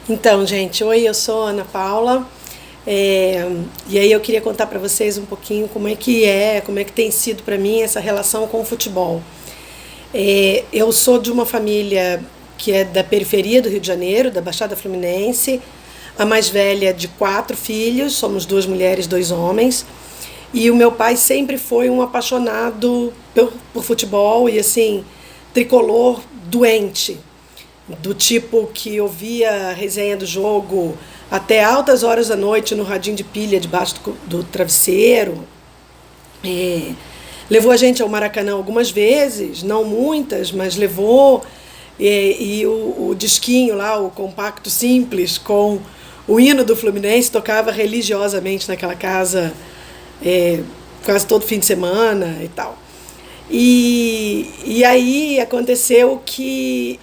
Então, gente, oi, eu sou Ana Paula. E aí eu queria contar para vocês um pouquinho como é que tem sido para mim essa relação com o futebol. Eu sou de uma família que é da periferia do Rio de Janeiro, da Baixada Fluminense, a mais velha de 4 filhos, somos 2 mulheres, 2 homens. E o meu pai sempre foi um apaixonado por futebol e assim, tricolor doente, do tipo que ouvia a resenha do jogo até altas horas da noite no radinho de pilha debaixo do travesseiro. É, Levou a gente ao Maracanã algumas vezes, não muitas, mas levou. E o disquinho lá, o compacto simples, com o hino do Fluminense, tocava religiosamente naquela casa, é, quase todo fim de semana e tal. E aí aconteceu que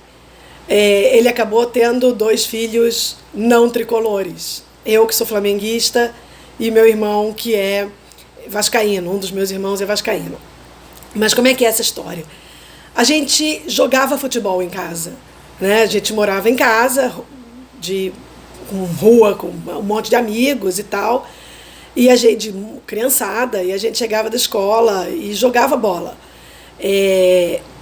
ele acabou tendo 2 filhos não tricolores. Eu, que sou flamenguista, e meu irmão, que é vascaíno. Um dos meus irmãos é vascaíno. Mas como é que é essa história? A gente jogava futebol em casa, né? A gente morava em casa, com rua, com um monte de amigos e tal. E a gente, criançada, e a gente chegava da escola e jogava bola.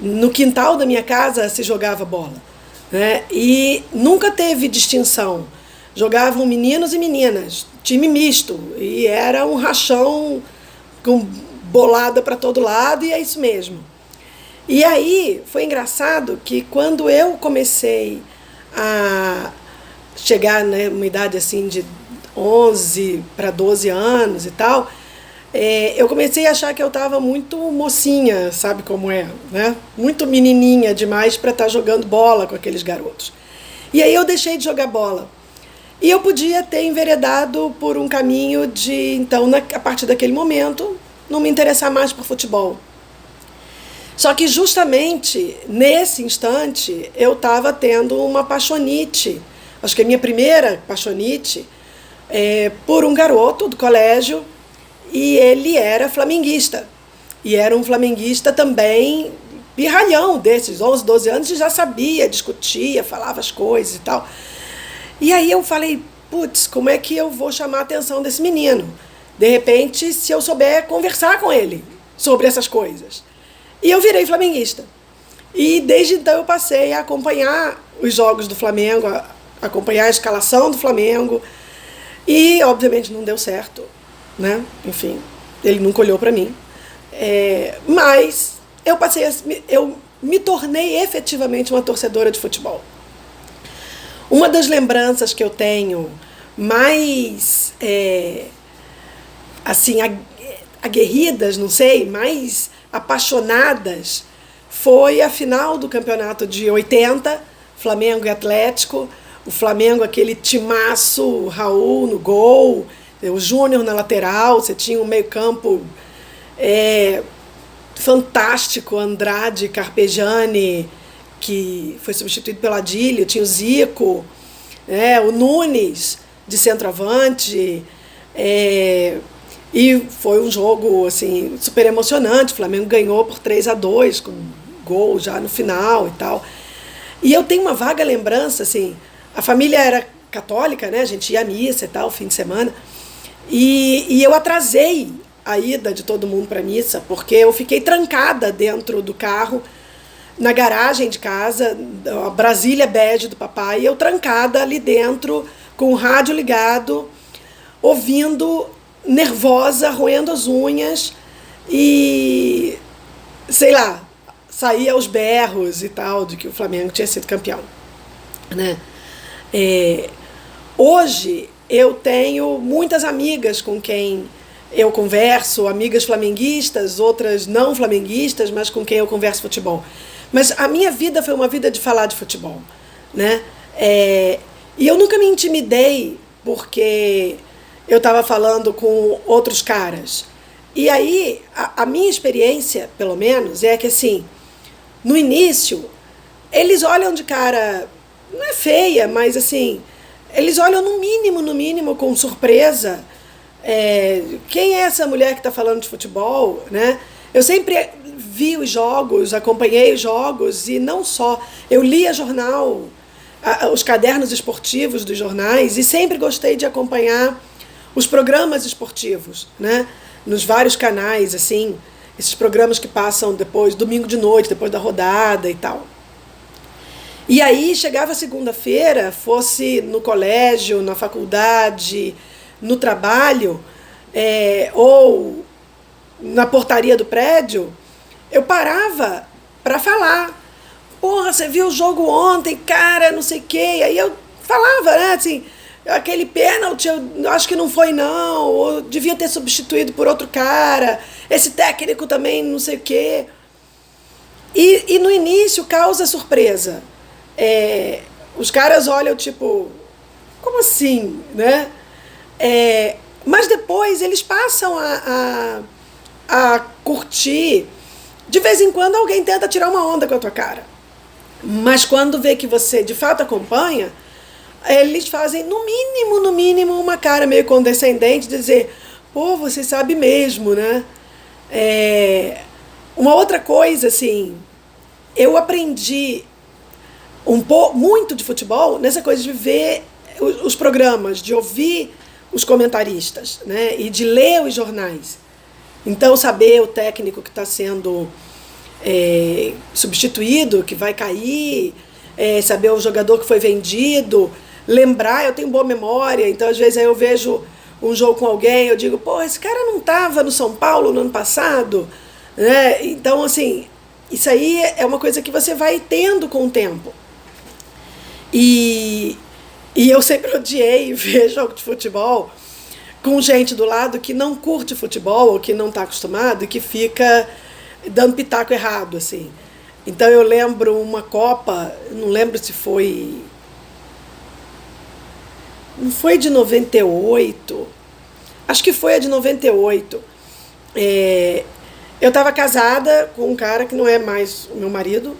No quintal da minha casa se jogava bola, né? E nunca teve distinção. Jogavam meninos e meninas, time misto, e era um rachão com bolada para todo lado, e é isso mesmo. E aí foi engraçado que quando eu comecei a chegar, né, uma idade assim de 11 para 12 anos e tal, eu comecei a achar que eu estava muito mocinha, sabe como é, né? Muito menininha demais para estar jogando bola com aqueles garotos. E aí eu deixei de jogar bola. E eu podia ter enveredado por um caminho de, então, a partir daquele momento, não me interessar mais por futebol. Só que justamente nesse instante eu estava tendo uma paixonite, acho que a minha primeira paixonite, por um garoto do colégio, e ele era flamenguista. E era um flamenguista também pirralhão desses, 11, 12 anos, e já sabia, discutia, falava as coisas e tal. E aí eu falei, putz, como é que eu vou chamar a atenção desse menino? De repente, se eu souber conversar com ele sobre essas coisas. E eu virei flamenguista. E desde então eu passei a acompanhar os jogos do Flamengo, a acompanhar a escalação do Flamengo. E, obviamente, não deu certo, né? Enfim, ele nunca olhou para mim. Mas eu me tornei efetivamente uma torcedora de futebol. Uma das lembranças que eu tenho mais, assim, aguerridas, não sei, mais apaixonadas, foi a final do campeonato de 80, Flamengo e Atlético. O Flamengo, aquele timaço, o Raul no gol, o Júnior na lateral, você tinha um meio-campo fantástico, Andrade, Carpegiani, que foi substituído pelo Adílio, tinha o Zico, o Nunes de centroavante, e foi um jogo assim, super emocionante. O Flamengo ganhou por 3-2, com gol já no final e tal. E eu tenho uma vaga lembrança, assim, a família era católica, né? A gente ia à missa e tal, fim de semana, e eu atrasei a ida de todo mundo para a missa, porque eu fiquei trancada dentro do carro, na garagem de casa, a Brasília bege do papai, e eu trancada ali dentro, com o rádio ligado, ouvindo, nervosa, roendo as unhas, e, sei lá, saía aos berros e tal, de que o Flamengo tinha sido campeão, né? Hoje eu tenho muitas amigas com quem eu converso, amigas flamenguistas, outras não flamenguistas, mas com quem eu converso futebol. Mas a minha vida foi uma vida de falar de futebol, né? E eu nunca me intimidei porque eu estava falando com outros caras. E aí, a minha experiência, pelo menos, é que assim, no início, eles olham de cara, não é feia, mas assim, eles olham no mínimo, com surpresa. Quem é essa mulher que está falando de futebol, né? Eu sempre vi os jogos, acompanhei os jogos, e não só. Eu lia jornal, os cadernos esportivos dos jornais e sempre gostei de acompanhar os programas esportivos, né? Nos vários canais, assim, esses programas que passam depois, domingo de noite, depois da rodada e tal. E aí chegava segunda-feira, fosse no colégio, na faculdade, no trabalho, ou na portaria do prédio, eu parava para falar. Porra, você viu o jogo ontem, cara, não sei o quê. E aí eu falava, né, assim, aquele pênalti, eu acho que não foi não, ou devia ter substituído por outro cara, esse técnico também não sei o quê. E no início causa surpresa. Os caras olham tipo, como assim, né? Mas depois eles passam a curtir. De vez em quando alguém tenta tirar uma onda com a tua cara. Mas quando vê que você de fato acompanha, eles fazem no mínimo uma cara meio condescendente, de dizer, pô, você sabe mesmo, né? Uma outra coisa, assim, eu aprendi muito de futebol nessa coisa de ver os programas, de ouvir os comentaristas, né? E de ler os jornais. Então, saber o técnico que está sendo substituído, que vai cair, saber o jogador que foi vendido, lembrar, eu tenho boa memória, então às vezes aí eu vejo um jogo com alguém, eu digo, pô, esse cara não estava no São Paulo no ano passado, né? Então, assim, isso aí é uma coisa que você vai tendo com o tempo. E eu sempre odiei ver jogo de futebol com gente do lado que não curte futebol, ou que não está acostumado, e que fica dando pitaco errado, assim. Então eu lembro uma Copa, não lembro se foi... Não foi de 98, acho que foi a de 98. Eu estava casada com um cara que não é mais o meu marido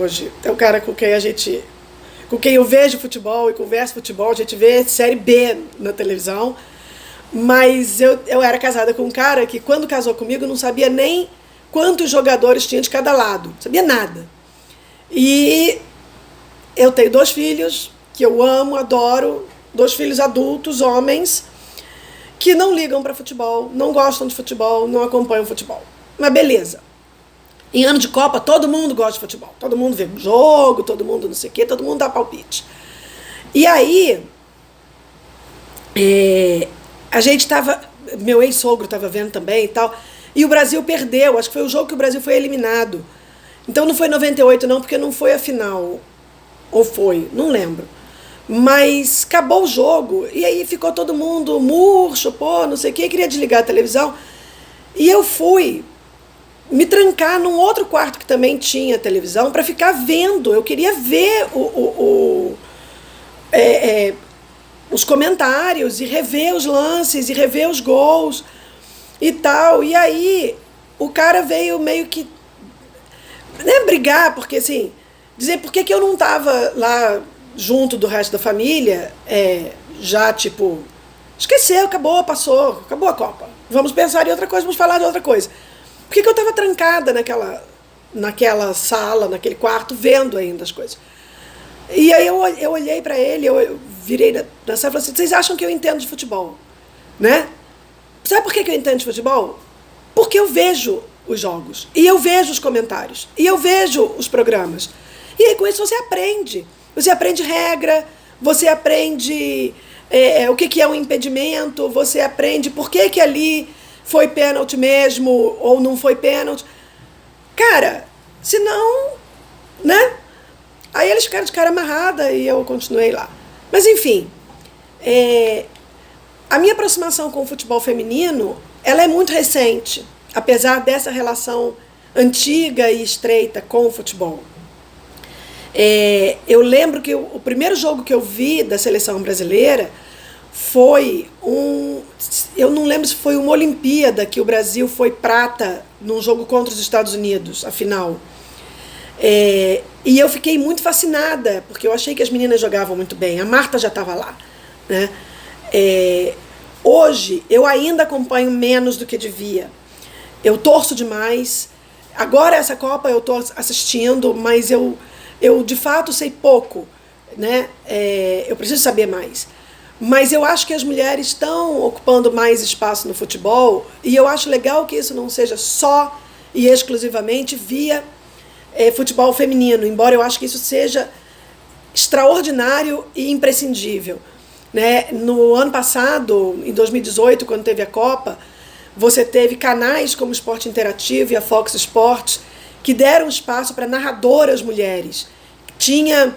hoje é o cara com quem eu vejo futebol e converso futebol, a gente vê Série B na televisão, mas eu era casada com um cara que quando casou comigo não sabia nem quantos jogadores tinha de cada lado, não sabia nada. E eu tenho 2 filhos que eu amo, adoro, 2 filhos adultos, homens, que não ligam para futebol, não gostam de futebol, não acompanham futebol. Mas beleza. Em ano de Copa, todo mundo gosta de futebol. Todo mundo vê jogo, todo mundo não sei o quê, todo mundo dá palpite. E aí, a gente estava... Meu ex-sogro estava vendo também e tal. E o Brasil perdeu. Acho que foi o jogo que o Brasil foi eliminado. Então não foi 98 não, porque não foi a final. Ou foi, não lembro. Mas acabou o jogo. E aí ficou todo mundo murcho, pô, não sei o quê. Queria desligar a televisão. E eu fui me trancar num outro quarto que também tinha televisão para ficar vendo. Eu queria ver os comentários e rever os lances e rever os gols e tal. E aí o cara veio meio que brigar, porque assim, dizer por que eu não estava lá junto do resto da família, já tipo, esqueceu, acabou, passou, acabou a Copa. Vamos pensar em outra coisa, vamos falar de outra coisa. Por que eu estava trancada naquela sala, naquele quarto, vendo ainda as coisas? E aí eu olhei para ele, eu virei na sala e falei assim, vocês acham que eu entendo de futebol? Né? Sabe por que eu entendo de futebol? Porque eu vejo os jogos, e eu vejo os comentários, e eu vejo os programas. E aí com isso você aprende. Você aprende regra, você aprende o que é um impedimento, você aprende por que ali foi pênalti mesmo ou não foi pênalti. Cara, senão, né? Aí eles ficaram de cara amarrada e eu continuei lá. Mas enfim, a minha aproximação com o futebol feminino, ela é muito recente, apesar dessa relação antiga e estreita com o futebol. Eu lembro que o primeiro jogo que eu vi da seleção brasileira foi eu não lembro se foi uma Olimpíada que o Brasil foi prata num jogo contra os Estados Unidos, a final. E eu fiquei muito fascinada, porque eu achei que as meninas jogavam muito bem. A Marta já estava lá, né? Hoje eu ainda acompanho menos do que devia. Eu torço demais. Agora essa Copa eu estou assistindo, mas eu de fato sei pouco né? Eu preciso saber mais. Mas eu acho que as mulheres estão ocupando mais espaço no futebol e eu acho legal que isso não seja só e exclusivamente via futebol feminino, embora eu acho que isso seja extraordinário e imprescindível, né? No ano passado, em 2018, quando teve a Copa, você teve canais como o Esporte Interativo e a Fox Sports que deram espaço para narradoras mulheres. Tinha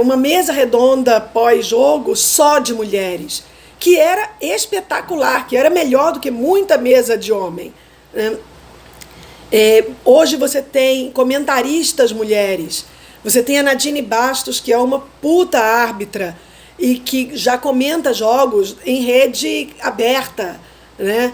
uma mesa redonda pós-jogo só de mulheres, que era espetacular, que era melhor do que muita mesa de homem, né? Hoje você tem comentaristas mulheres, você tem a Nadine Bastos, que é uma puta árbitra e que já comenta jogos em rede aberta, né?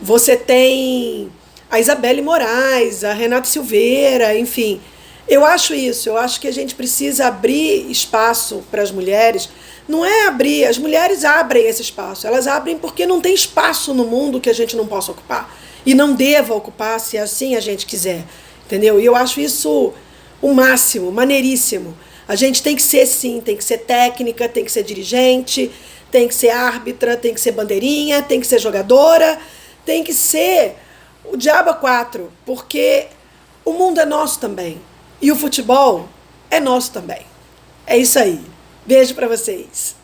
Você tem a Isabelle Moraes, a Renata Silveira, enfim. Eu acho isso, eu acho que a gente precisa abrir espaço para as mulheres. Não é abrir, as mulheres abrem esse espaço, elas abrem porque não tem espaço no mundo que a gente não possa ocupar. E não deva ocupar se assim a gente quiser, entendeu? E eu acho isso o máximo, maneiríssimo. A gente tem que ser, sim, tem que ser técnica, tem que ser dirigente, tem que ser árbitra, tem que ser bandeirinha, tem que ser jogadora, tem que ser o diabo a quatro, porque o mundo é nosso também. E o futebol é nosso também. É isso aí. Beijo para vocês.